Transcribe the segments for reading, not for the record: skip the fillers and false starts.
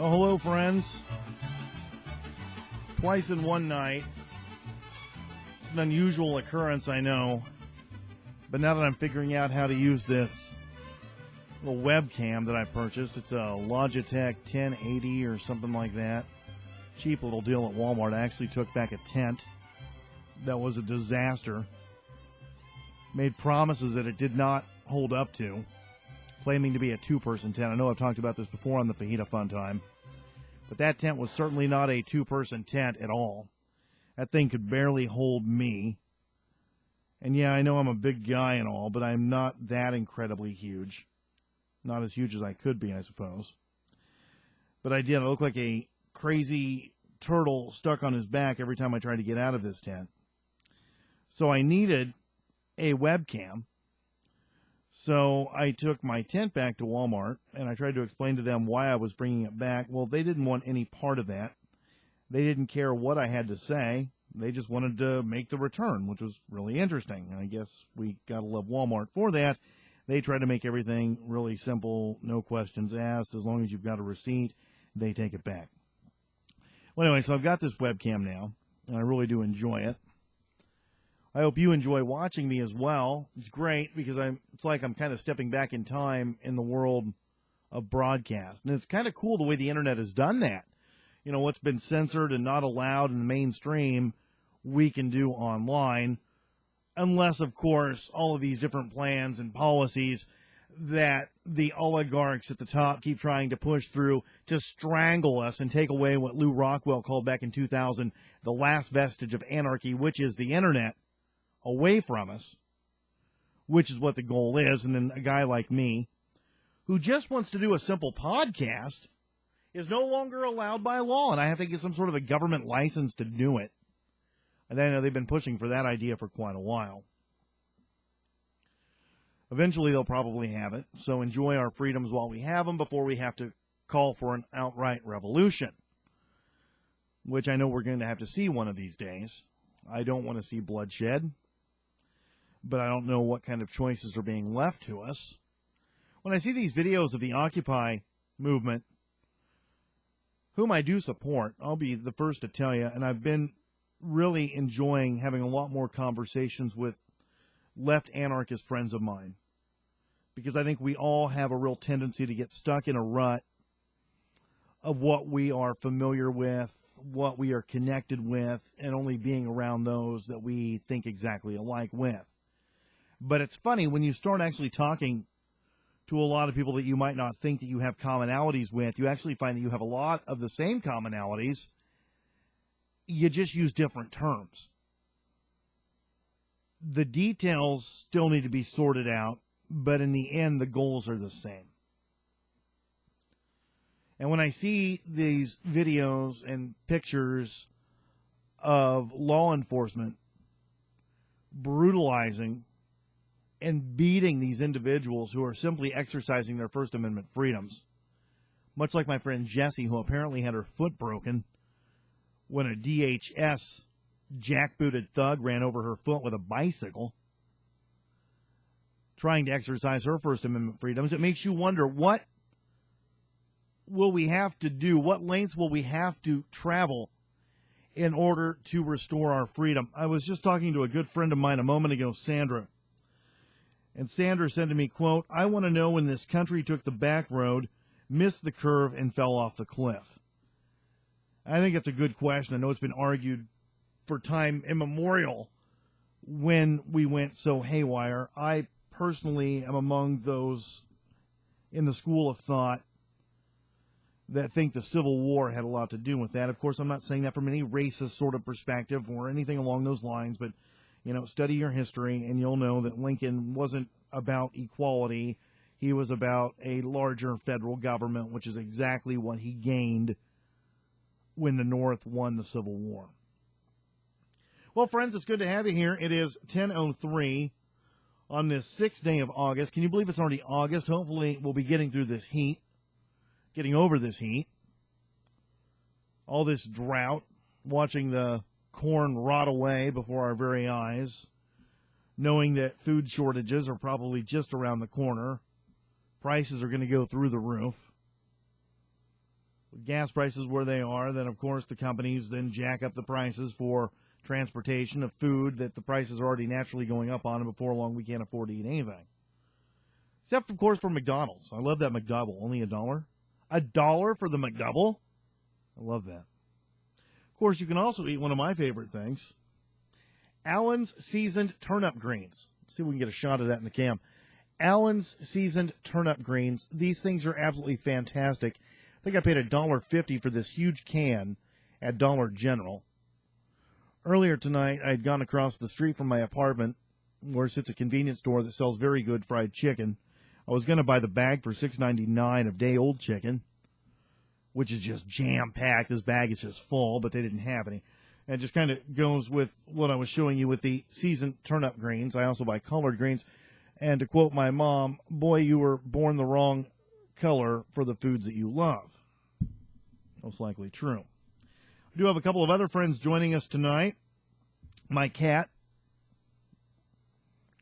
Oh, hello, friends. Twice in one night. It's an unusual occurrence, I know. But now that I'm figuring out how to use this little webcam that I purchased, it's a Logitech 1080 or something like that. Cheap little deal at Walmart. I actually took back a tent that was a disaster. Made promises that it did not hold up to, claiming to be a two-person tent. I know I've talked about this before on the Fajita Funtime, but that tent was certainly not a two-person tent at all. That thing could barely hold me. And yeah, I know I'm a big guy and all, but I'm not that incredibly huge. Not as huge as I could be, I suppose. But I did. I look like a crazy turtle stuck on his back every time I tried to get out of this tent. So I needed a webcam. So I took my tent back to Walmart, and I tried to explain to them why I was bringing it back. Well, they didn't want any part of that. They didn't care what I had to say. They just wanted to make the return, which was really interesting. And I guess we got to love Walmart for that. They try to make everything really simple, no questions asked. As long as you've got a receipt, they take it back. Well, anyway, so I've got this webcam now, and I really do enjoy it. I hope you enjoy watching me as well. It's great because it's like I'm kind of stepping back in time in the world of broadcast. And it's kind of cool the way the internet has done that. You know, what's been censored and not allowed in the mainstream, we can do online. Unless, of course, all of these different plans and policies that the oligarchs at the top keep trying to push through to strangle us and take away what Lou Rockwell called back in 2000 the last vestige of anarchy, which is the internet, away from us, which is what the goal is. And then a guy like me, who just wants to do a simple podcast, is no longer allowed by law, and I have to get some sort of a government license to do it. And I know they've been pushing for that idea for quite a while. Eventually, they'll probably have it, so enjoy our freedoms while we have them before we have to call for an outright revolution, which I know we're going to have to see one of these days. I don't want to see bloodshed, but I don't know what kind of choices are being left to us. When I see these videos of the Occupy movement, whom I do support, I'll be the first to tell you, and I've been really enjoying having a lot more conversations with left anarchist friends of mine, because I think we all have a real tendency to get stuck in a rut of what we are familiar with, what we are connected with, and only being around those that we think exactly alike with. But it's funny, when you start actually talking to a lot of people that you might not think that you have commonalities with, you actually find that you have a lot of the same commonalities. You just use different terms. The details still need to be sorted out, but in the end, the goals are the same. And when I see these videos and pictures of law enforcement brutalizing and beating these individuals who are simply exercising their First Amendment freedoms, much like my friend Jessie, who apparently had her foot broken when a DHS jackbooted thug ran over her foot with a bicycle, trying to exercise her First Amendment freedoms. It makes you wonder, what will we have to do? What lengths will we have to travel in order to restore our freedom? I was just talking to a good friend of mine a moment ago, Sandra. And Sandra said to me, quote, "I want to know when this country took the back road, missed the curve, and fell off the cliff." I think it's a good question. I know it's been argued for time immemorial when we went so haywire. I personally am among those in the school of thought that think the Civil War had a lot to do with that. Of course, I'm not saying that from any racist sort of perspective or anything along those lines, but, you know, study your history and you'll know that Lincoln wasn't about equality. He was about a larger federal government, which is exactly what he gained when the North won the Civil War. Well, friends, it's good to have you here. It is 10:03 on this 6th day of August. Can you believe it's already August? Hopefully we'll be getting through this heat, getting over this heat, all this drought, watching the corn rot away before our very eyes, knowing that food shortages are probably just around the corner. Prices are going to go through the roof. With gas prices where they are, then of course the companies then jack up the prices for transportation of food that the prices are already naturally going up on, and before long we can't afford to eat anything. Except, of course, for McDonald's. I love that McDouble. Only $1? $1 for the McDouble? I love that. Of course, you can also eat one of my favorite things, Allen's Seasoned Turnip Greens. Let's see if we can get a shot of that in the cam. Allen's Seasoned Turnip Greens. These things are absolutely fantastic. I think I paid $1.50 for this huge can at Dollar General. Earlier tonight, I had gone across the street from my apartment where sits a convenience store that sells very good fried chicken. I was going to buy the bag for $6.99 of day-old chicken, which is just jam-packed. This bag is just full, but they didn't have any. And it just kind of goes with what I was showing you with the seasoned turnip greens. I also buy collard greens. And to quote my mom, boy, you were born the wrong color for the foods that you love. Most likely true. I do have a couple of other friends joining us tonight. My cat,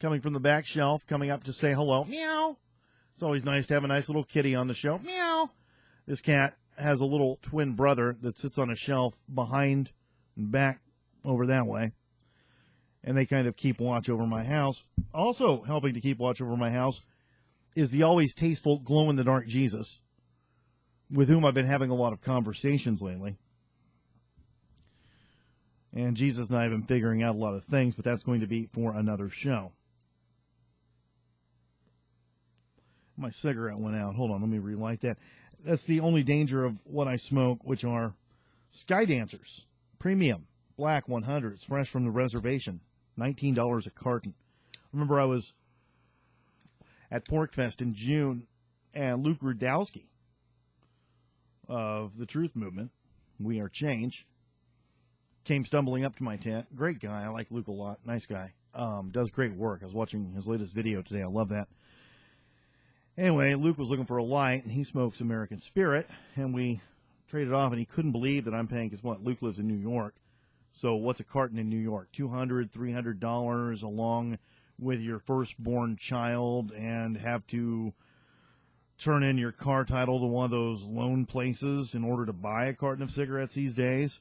coming from the back shelf, coming up to say hello. Meow. It's always nice to have a nice little kitty on the show. Meow. This cat has a little twin brother that sits on a shelf behind and back over that way. And they kind of keep watch over my house. Also helping to keep watch over my house is the always tasteful glow-in-the-dark Jesus, with whom I've been having a lot of conversations lately. And Jesus and I have been figuring out a lot of things, but that's going to be for another show. My cigarette went out. Hold on, let me relight that. That's the only danger of what I smoke, which are Sky Dancers, Premium, Black 100s, fresh from the reservation, $19 a carton. Remember, I was at PorkFest in June, and Luke Rudowski of the Truth Movement, We Are Change, came stumbling up to my tent. Great guy. I like Luke a lot. Nice guy. Does great work. I was watching his latest video today. I love that. Anyway, Luke was looking for a light, and he smokes American Spirit, and we traded off, and he couldn't believe that I'm paying, because what, Luke lives in New York. So what's a carton in New York? $200, $300 along with your firstborn child, and have to turn in your car title to one of those loan places in order to buy a carton of cigarettes these days.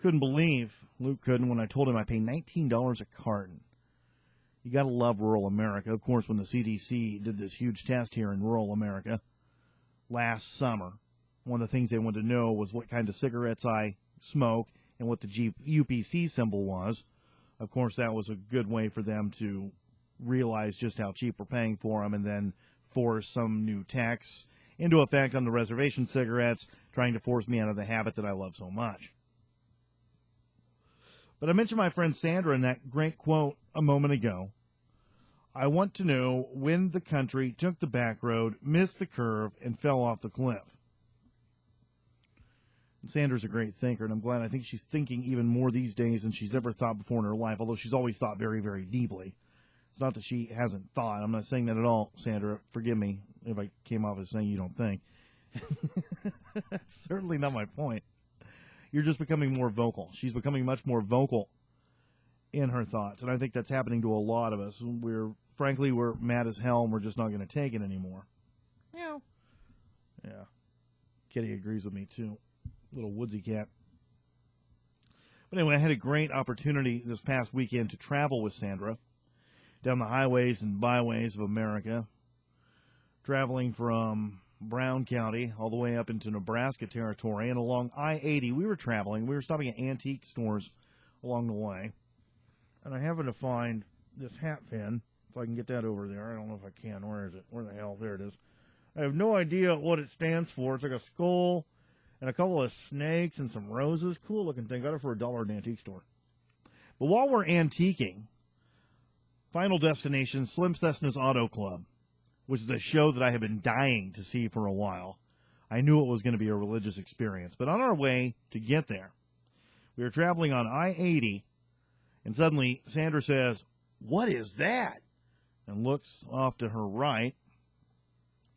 Couldn't believe, Luke couldn't, when I told him I pay $19 a carton. You got to love rural America. Of course, when the CDC did this huge test here in rural America last summer, one of the things they wanted to know was what kind of cigarettes I smoke and what the UPC symbol was. Of course, that was a good way for them to realize just how cheap we're paying for them, and then force some new tax into effect on the reservation cigarettes, trying to force me out of the habit that I love so much. But I mentioned my friend Sandra in that great quote a moment ago. I want to know when the country took the back road, missed the curve, and fell off the cliff. And Sandra's a great thinker, and I'm glad. I think she's thinking even more these days than she's ever thought before in her life, although she's always thought very, very deeply. It's not that she hasn't thought. I'm not saying that at all, Sandra. Forgive me if I came off as saying you don't think. That's certainly not my point. You're just becoming more vocal. She's becoming much more vocal in her thoughts, and I think that's happening to a lot of us. Frankly, we're mad as hell, and we're just not going to take it anymore. Yeah. Yeah. Kitty agrees with me, too. Little woodsy cat. But anyway, I had a great opportunity this past weekend to travel with Sandra down the highways and byways of America, traveling from Brown County all the way up into Nebraska territory, and along I-80 we were traveling. We were stopping at antique stores along the way, and I happened to find this hat pin. If I can get that over there. I don't know if I can. Where is it? Where the hell? There it is. I have no idea what it stands for. It's like a skull and a couple of snakes and some roses. Cool looking thing. Got it for $1 at an antique store. But while we're antiquing, final destination, Slim Cessna's Auto Club, which is a show that I have been dying to see for a while. I knew it was going to be a religious experience. But on our way to get there, we were traveling on I-80, and suddenly Sandra says, "What is that?" and looks off to her right.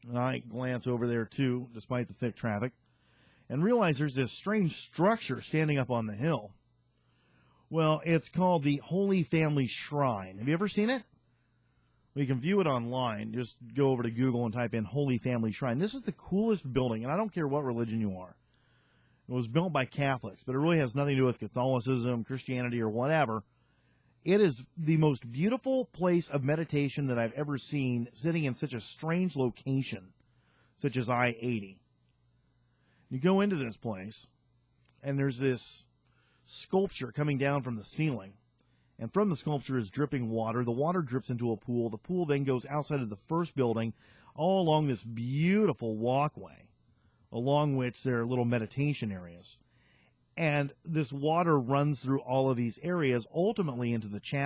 And I glance over there, too, despite the thick traffic, and realize there's this strange structure standing up on the hill. Well, it's called the Holy Family Shrine. Have you ever seen it? Well, you can view it online. Just go over to Google and type in Holy Family Shrine. This is the coolest building, and I don't care what religion you are. It was built by Catholics, but it really has nothing to do with Catholicism, Christianity, or whatever. It is the most beautiful place of meditation that I've ever seen, sitting in such a strange location, such as I-80. You go into this place, and there's this sculpture coming down from the ceiling. And from the sculpture is dripping water. The water drips into a pool. The pool then goes outside of the first building, all along this beautiful walkway, along which there are little meditation areas. And this water runs through all of these areas, ultimately into the chapel.